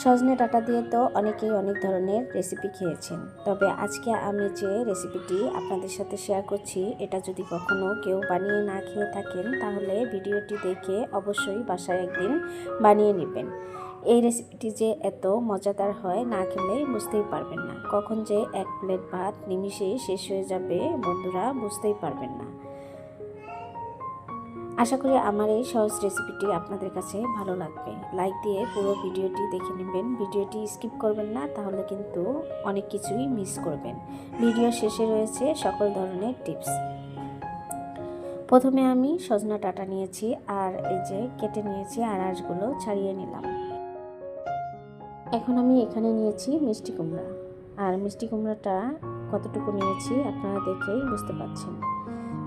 সজনে ডাঁটা দিয়ে তো অনেকেই অনেক ধরনের রেসিপি খেয়েছেন, তবে আজকে আমি যে রেসিপিটি আপনাদের সাথে শেয়ার করছি, এটা যদি কখনো কেউ বানিয়ে না খেয়ে থাকেন তাহলে ভিডিওটি দেখে অবশ্যই বাসায় একদিন বানিয়ে নেবেন। এই রেসিপিটি যে এত মজাদার হয়, না খেলে বুঝতেই পারবেন না। কখন যে এক প্লেট ভাত নিমিষেই শেষ হয়ে যাবে বন্ধুরা, বুঝতেই পারবেন না। আশা করি আমার এই সহজ রেসিপিটি আপনাদের কাছে ভালো লাগবে। লাইক দিয়ে পুরো ভিডিওটি দেখে নেবেন, ভিডিওটি স্কিপ করবেন না, তাহলে কিন্তু অনেক কিছুই মিস করবেন। ভিডিও শেষে রয়েছে সকল ধরনের টিপস। প্রথমে আমি সজনা ডাঁটা নিয়েছি আর এই যে কেটে নিয়েছি আর আঁশগুলো ছাড়িয়ে নিলাম। এখন আমি এখানে নিয়েছি মিষ্টি কুমড়া, আর মিষ্টি কুমড়াটা কতটুকু নিয়েছি আপনারা দেখেই বুঝতে পারছেন।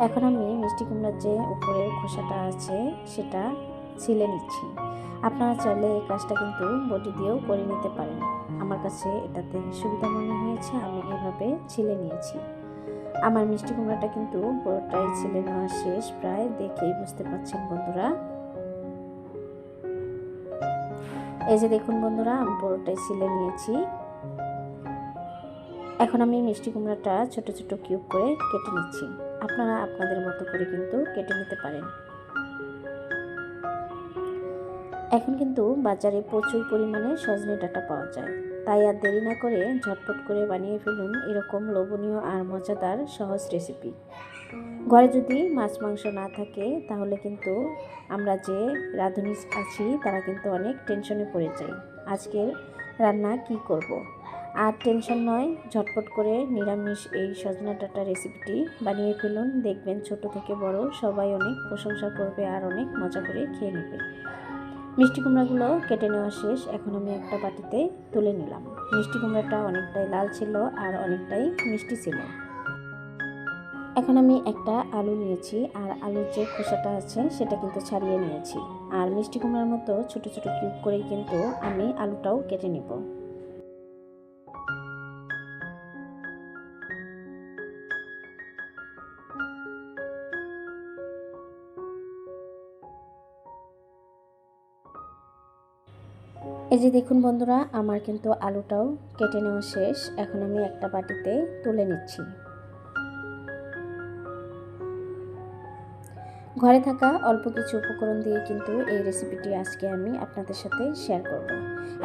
এখন আমি মিষ্টি কুমড়ার যে উপরের খোসাটা আছে সেটা ছিলে নিচ্ছি। আপনারা চাইলে এই কাজটা কিন্তু বটি দিয়েও করে নিতে পারেন। আমার কাছে এটাতে সুবিধা মনে হয়েছে, আমি এভাবে ছিলে নিয়েছি। আমার মিষ্টি কুমড়াটা কিন্তু পুরোটাই ছিলে নেওয়া শেষ, প্রায় দেখেই বুঝতে পারছেন বন্ধুরা। এই যে দেখুন বন্ধুরা, আমি পুরোটাই ছিলে নিয়েছি। এখন আমি মিষ্টি কুমড়াটা ছোট ছোট কিউব করে কেটে নিচ্ছি। আপনারা আপনাদের মতো করে কিন্তু কেটে নিতে পারেন। এখন কিন্তু বাজারে প্রচুর পরিমাণে সজনে ডাঁটা পাওয়া যায়, তাই আর দেরি না করে ঝটপট করে বানিয়ে ফেলুন এরকম লোভনীয় আর মজাদার সহজ রেসিপি। ঘরে যদি মাছ মাংস না থাকে তাহলে কিন্তু আমরা যে রাঁধুনি আছি তারা কিন্তু অনেক টেনশনে পড়ে যাই, আজকের রান্না কি করব। আর টেনশন নয়, ঝটপট করে নিরামিষ এই সজনা ডাঁটা রেসিপিটি বানিয়ে ফেলুন। দেখবেন ছোট থেকে বড় সবাই অনেক প্রশংসা করবে আর অনেক মজা করে খেয়ে নেবে। মিষ্টি কুমড়াগুলো কেটে নেওয়া শেষ, এখন আমি একটা বাটিতে তুলে নিলাম। মিষ্টি কুমড়াটা অনেকটাই লাল ছিল আর অনেকটাই মিষ্টি ছিল। এখন আমি একটা আলু নিয়েছি আর আলুর যে খোসাটা আছে সেটা কিন্তু ছাড়িয়ে নিয়েছি। আর মিষ্টি কুমড়ার মতো ছোট ছোট কিউব করেই কিন্তু আমি আলুটাও কেটে নেব। এই যে দেখুন বন্ধুরা, আমার কিন্তু আলুটাও কেটে নেওয়া শেষ, এখন আমি একটা বাটিতে তুলে নিচ্ছি। ঘরে থাকা অল্প কিছু উপকরণ দিয়ে কিন্তু এই রেসিপিটি আজকে আমি আপনাদের সাথে শেয়ার করব।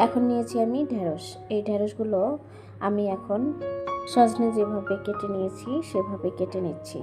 এখন নিয়েছি আমি ঢেঁড়স। এই ঢেঁড়সগুলো আমি এখন সজনে যেভাবে কেটে নিয়েছি সেভাবে কেটে নিচ্ছি।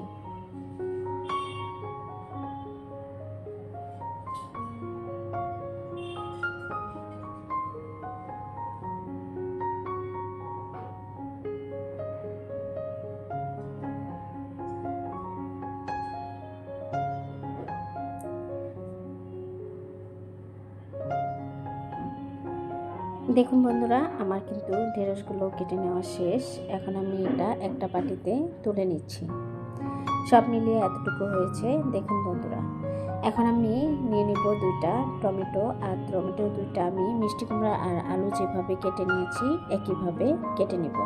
দেখুন বন্ধুরা, আমার কিন্তু ঢেঁড়সগুলো কেটে নেওয়া শেষ, এখন আমি এটা একটা বাটিতে তুলে নিচ্ছি। সব মিলিয়ে এতটুকু হয়েছে দেখুন বন্ধুরা। এখন আমি নিয়ে নিব দুইটা টমেটো, আর টমেটো দুইটা আমি মিষ্টি কুমড়া আর আলু যেভাবে কেটে নিয়েছি একইভাবে কেটে নিব।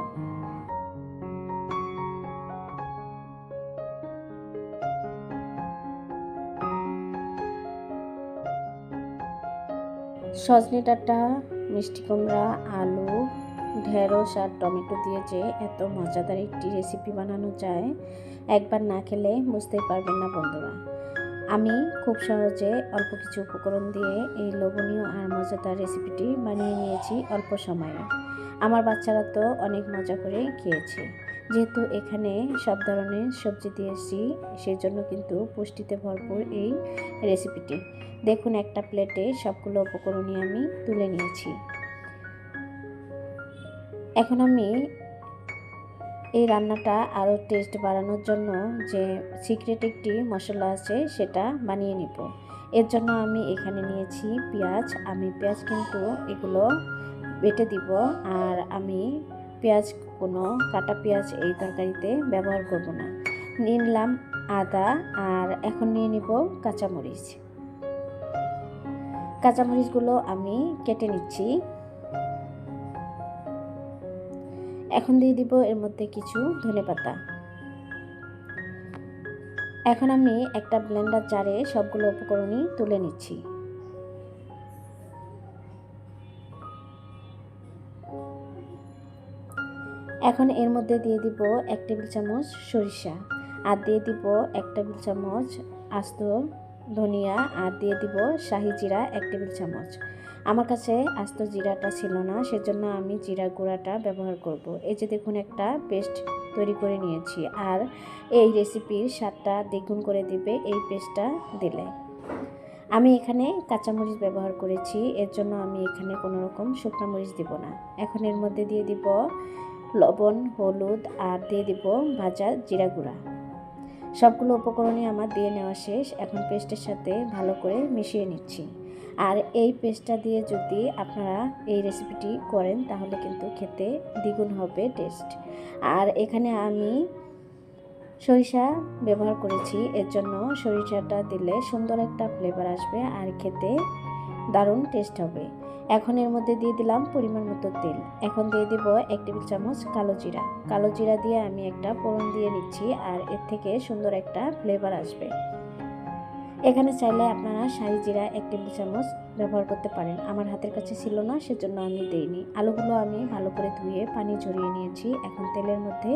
সজনে ডাঁটা, মিষ্টি কুমড়া, আলু, ঢেঁড়স আর টমেটো দিয়ে যে এত মজাদার একটি রেসিপি বানানো যায়, একবার না খেলে বুঝতেই পারবেন না বন্ধুরা। আমি খুব সহজে অল্প কিছু উপকরণ দিয়ে এই লোভনীয় আর মজাদার রেসিপিটি বানিয়ে নিয়েছি অল্প সময়ে। আমার বাচ্চারা তো অনেক মজা করে খেয়েছে। যেহেতু এখানে সব ধরনের সবজি দিয়েছি, সেজন্য কিন্তু পুষ্টিতে ভরপুর এই রেসিপিটি। দেখুন একটা প্লেটে সবগুলো উপকরণই আমি তুলে নিয়েছি। এখন আমি এই রান্নাটা আরও টেস্ট বাড়ানোর জন্য যে সিক্রেট একটি মশলা আছে সেটা বানিয়ে নিব। এর জন্য আমি এখানে নিয়েছি পেঁয়াজ। আমি পেঁয়াজ কিন্তু এগুলো বেটে দিব, আর আমি পেঁয়াজ কোনো কাটা পেঁয়াজ এই তরকারিতে ব্যবহার করব না। নিয়ে নিলাম আদা, আর এখন নিয়ে নিব কাঁচামরিচ। কাঁচামরিচগুলো আমি কেটে নিচ্ছি। এখন দিয়ে দিব এর মধ্যে কিছু ধনেপাতা। এখন আমি একটা ব্লেন্ডার জারে সবগুলো উপকরণই তুলে নিচ্ছি। এখন এর মধ্যে দিয়ে দিব 1 টেবিল চামচ সরিষা, আর দিয়ে দিব 1 টেবিল চামচ আস্ত ধনিয়া, আর দিয়ে দিব শাহি জিরা 1 টেবিল চামচ। আমার কাছে আস্ত জিরাটা ছিল না, সেজন্য আমি জিরা গুঁড়াটা ব্যবহার করব। এই যে দেখুন একটা পেস্ট তৈরি করে নিয়েছি, আর এই রেসিপির স্বাদটা দ্বিগুণ করে দিবে এই পেস্টটা দিলে। আমি এখানে কাঁচামরিচ ব্যবহার করেছি, এর জন্য আমি এখানে কোনো রকম শুকনো মরিচ দিব না। এখন এর মধ্যে দিয়ে দিব লবণ, হলুদ, আর দিয়ে দিব ভাজা জিরা গুঁড়া। সবগুলো উপকরণই আমার দিয়ে নেওয়া শেষ। এখন পেস্টের সাথে ভালো করে মিশিয়ে নিচ্ছি। আর এই পেস্টটা দিয়ে যদি আপনারা এই রেসিপিটি করেন তাহলে কিন্তু খেতে দ্বিগুণ হবে টেস্ট। আর এখানে আমি সরিষা ব্যবহার করেছি, এর জন্য সরিষাটা দিলে সুন্দর একটা ফ্লেভার আসবে আর খেতে দারুণ টেস্ট হবে। এখন এর মধ্যে দিয়ে দিলাম পরিমাণ মতো তেল। এখন দিয়ে দিব 1 টেবিল চামচ কালো জিরা। কালো জিরা দিয়ে আমি একটা ফোড়ন দিয়ে নিচ্ছি, আর এর থেকে সুন্দর একটা ফ্লেভার আসবে। এখানে চাইলে আপনারা শাহি জিরা 1 টেবিল চামচ ব্যবহার করতে পারেন। আমার হাতের কাছে ছিল না, সেজন্য আমি দেইনি। আলুগুলো আমি ভালো করে ধুয়ে পানি ঝরিয়ে নিয়েছি। এখন তেলের মধ্যে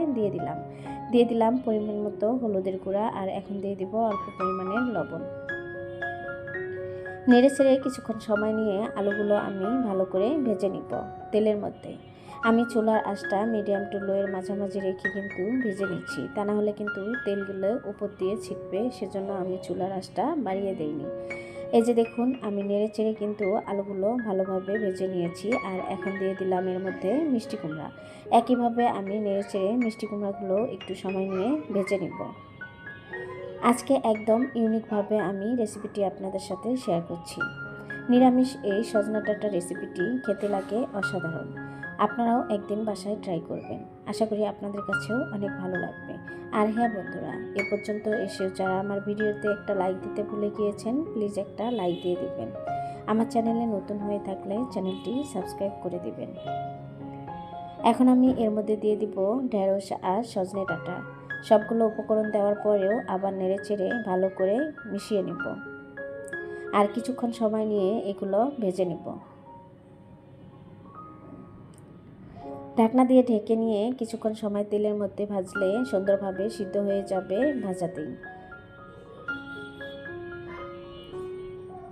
দিয়ে দিলাম পরিমাণ মতো হলুদের গুঁড়া, আর এখন দিয়ে দিব অল্প পরিমাণের লবণ। নেড়ে ছেড়ে কিছুক্ষণ সময় নিয়ে আলুগুলো আমি ভালো করে ভেজে নিব তেলের মধ্যে। আমি চুলার আঁচটা মিডিয়াম টু লোয়ের মাঝামাঝি রেখে কিন্তু ভেজে নিচ্ছি, তা না হলে কিন্তু তেলগুলো উপর দিয়ে ছিটবে, সেজন্য আমি চুলার আঁচটা বাড়িয়ে দেইনি। এই যে দেখুন আমি নেড়ে চেড়ে কিন্তু আলুগুলো ভালোভাবে ভেজে নিয়েছি। আর এখন দিয়ে দিলাম এর মধ্যে মিষ্টি কুমড়া। একইভাবে আমি নেড়ে চেড়ে মিষ্টি কুমড়াগুলো একটু সময় নিয়ে ভেজে নিব। আজকে একদম ইউনিকভাবে আমি রেসিপিটি আপনাদের সাথে শেয়ার করছি। নিরামিষ এই সজনা ডাঁটা রেসিপিটি খেতে লাগে অসাধারণ। আপনারাও একদিন বাসায় ট্রাই করবেন। আশা করি আপনাদের কাছেও অনেক ভালো লাগবে। আর হ্যাঁ বন্ধুরা, এ পর্যন্ত এসেও যারা আমার ভিডিওতে একটা লাইক দিতে ভুলে গিয়েছেন, প্লিজ একটা লাইক দিয়ে দিবেন। আমার চ্যানেলে নতুন হয়ে থাকলে চ্যানেলটি সাবস্ক্রাইব করে দিবেন। এখন আমি এর মধ্যে দিয়ে দিব ঢেঁড়স আর সজনে ডাঁটা। সবগুলো উপকরণ দেওয়ার পরেও আবার নেড়ে চেড়ে ভালো করে মিশিয়ে নেব, আর কিছুক্ষণ সময় নিয়ে এগুলো ভেজে নেব। ঢাকনা দিয়ে ঢেকে নিয়ে কিছুক্ষণ সময় তেলের মধ্যে ভাজলে সুন্দরভাবে সিদ্ধ হয়ে যাবে ভাজাতেই।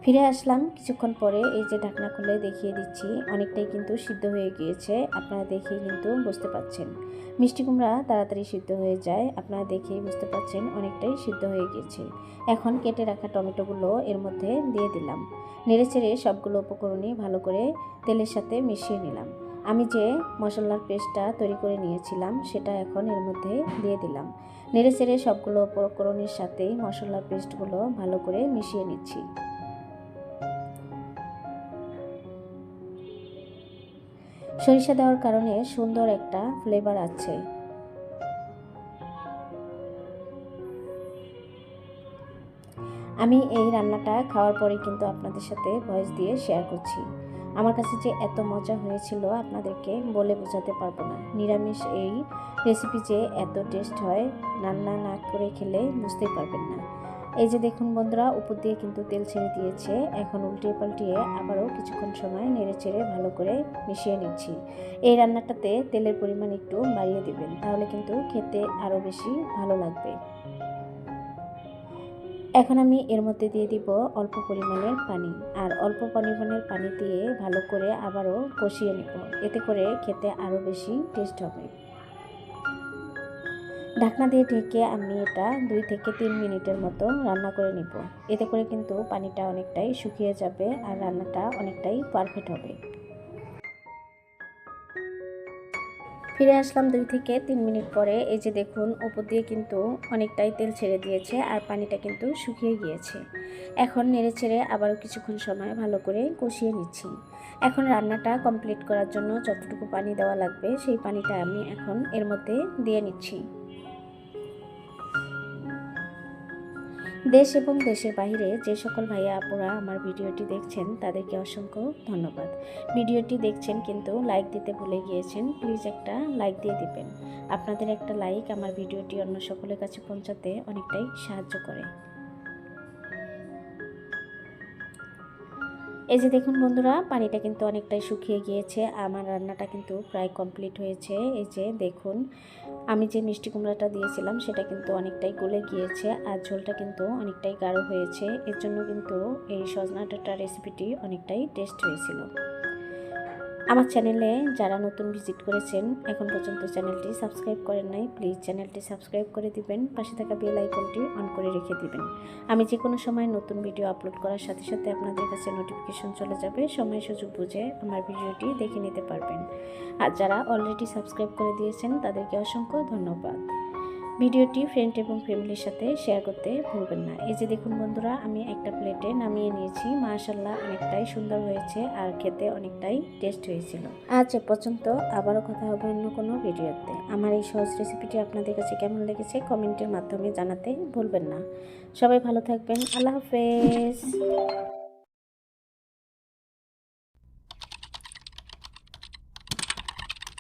ফিরে আসলাম কিছুক্ষণ পরে। এই যে ঢাকনা খুলে দেখিয়ে দিচ্ছি, অনেকটাই কিন্তু সিদ্ধ হয়ে গিয়েছে। আপনারা দেখেই কিন্তু বুঝতে পাচ্ছেন। মিষ্টি কুমড়া তাড়াতাড়ি সিদ্ধ হয়ে যায়, আপনারা দেখেই বুঝতে পাচ্ছেন অনেকটাই সিদ্ধ হয়ে গিয়েছে। এখন কেটে রাখা টমেটোগুলো এর মধ্যে দিয়ে দিলাম। নেড়ে চেড়ে সবগুলো উপকরণই ভালো করে তেলের সাথে মিশিয়ে নিলাম। আমি যে মশলার পেস্টটা তৈরি করে নিয়েছিলাম সেটা এখন এর মধ্যে দিয়ে দিলাম। নেড়ে চেড়ে সবগুলো উপকরণের সাথেই মশলার পেস্টগুলো ভালো করে মিশিয়ে নিচ্ছি। সরিষা দেওয়ার কারণে সুন্দর একটা ফ্লেভার আছে। আমি এই রান্নাটা খাওয়ার পরে কিন্তু আপনাদের সাথে ভয়েস দিয়ে শেয়ার করছি। আমার কাছে যে এত মজা হয়েছিল আপনাদেরকে বলে বোঝাতে পারবো না। নিরামিষ এই রেসিপি যে এত টেস্ট হয়, রান্না না করে খেলে বুঝতেই পারবেন না। এই যে দেখুন বন্ধুরা, উপর দিয়ে কিন্তু তেল ছেড়ে দিয়েছে। এখন উল্টিয়ে পাল্টিয়ে আবারও কিছুক্ষণ সময় নেড়ে চেড়ে ভালো করে মিশিয়ে নিচ্ছি। এই রান্নাটাতে তেলের পরিমাণ একটু বাড়িয়ে দিবেন, তাহলে কিন্তু খেতে আরও বেশি ভালো লাগবে। এখন আমি এর মধ্যে দিয়ে দিব অল্প পরিমাণের পানি, আর অল্প পরিমাণের পানি দিয়ে ভালো করে আবারও কষিয়ে নেব। এতে করে খেতে আরও বেশি টেস্ট হবে। ঢাকনা দিয়ে ঢেকে আমি এটা 2 থেকে 3 মিনিটের মতো রান্না করে নিব। এতে করে কিন্তু পানিটা অনেকটাই শুকিয়ে যাবে আর রান্নাটা অনেকটাই পারফেক্ট হবে। ফিরে আসলাম 2 থেকে 3 মিনিট পরে। এই যে দেখুন উপর দিয়ে কিন্তু অনেকটাই তেল ছেড়ে দিয়েছে আর পানিটা কিন্তু শুকিয়ে গিয়েছে। এখন নেড়ে চেড়ে আবারও কিছুক্ষণ সময় ভালো করে কষিয়ে নিচ্ছি। এখন রান্নাটা কমপ্লিট করার জন্য যতটুকু পানি দেওয়া লাগবে সেই পানিটা আমি এখন এর মধ্যে দিয়ে নিচ্ছি। দেশ এবং দেশের বাইরে যে সকল ভাইয়া আপুরা আমার ভিডিওটি দেখছেন তাদেরকে অসংখ্য ধন্যবাদ। ভিডিওটি দেখছেন কিন্তু লাইক দিতে ভুলে গিয়েছেন, প্লিজ একটা লাইক দিয়ে দিবেন। আপনাদের একটা লাইক আমার ভিডিওটি অন্য সকলের কাছে পৌঁছাতে অনেকটাই সাহায্য করে। এই যে দেখুন বন্ধুরা, পানিটা কিন্তু অনেকটাই শুকিয়ে গিয়েছে। আমার রান্নাটা কিন্তু প্রায় কমপ্লিট হয়েছে। এই যে দেখুন, আমি যে মিষ্টি কুমড়াটা দিয়েছিলাম সেটা কিন্তু অনেকটাই গলে গিয়েছে, আর ঝোলটা কিন্তু অনেকটাই গাঢ় হয়েছে। এর জন্য কিন্তু এই সজনা ডাঁটা রেসিপিটি অনেকটাই টেস্ট হয়েছিল। আমার চ্যানেলে যারা নতুন ভিজিট করেছেন, এখন পর্যন্ত চ্যানেলটি সাবস্ক্রাইব করেন নাই, প্লিজ চ্যানেলটি সাবস্ক্রাইব করে দিবেন, পাশে থাকা বেল আইকনটি অন করে রেখে দিবেন। আমি যে কোনো সময় নতুন ভিডিও আপলোড করার সাথে সাথে আপনাদের কাছে নোটিফিকেশন চলে যাবে। সময় সুযোগ বুঝে আমার ভিডিওটি দেখে নিতে পারবেন। আর যারা অলরেডি সাবস্ক্রাইব করে দিয়েছেন তাদেরকে অসংখ্য ধন্যবাদ। ভিডিওটি ফ্রেন্ড এবং ফ্যামিলির সাথে শেয়ার করতে ভুলবেন না। এই যে দেখুন বন্ধুরা, আমি একটা প্লেটে নামিয়ে নিয়েছি। মাশাআল্লাহ, অনেকটাই সুন্দর হয়েছে আর খেতে অনেকটাই টেস্ট হয়েছিল। আজ এ পর্যন্ত, আবারও কথা হবে অন্য কোনো ভিডিওতে। আমার এই সহজ রেসিপিটি আপনাদের কাছে কেমন লেগেছে কমেন্টের মাধ্যমে জানাতে ভুলবেন না। সবাই ভালো থাকবেন। আল্লাহ হাফেজ।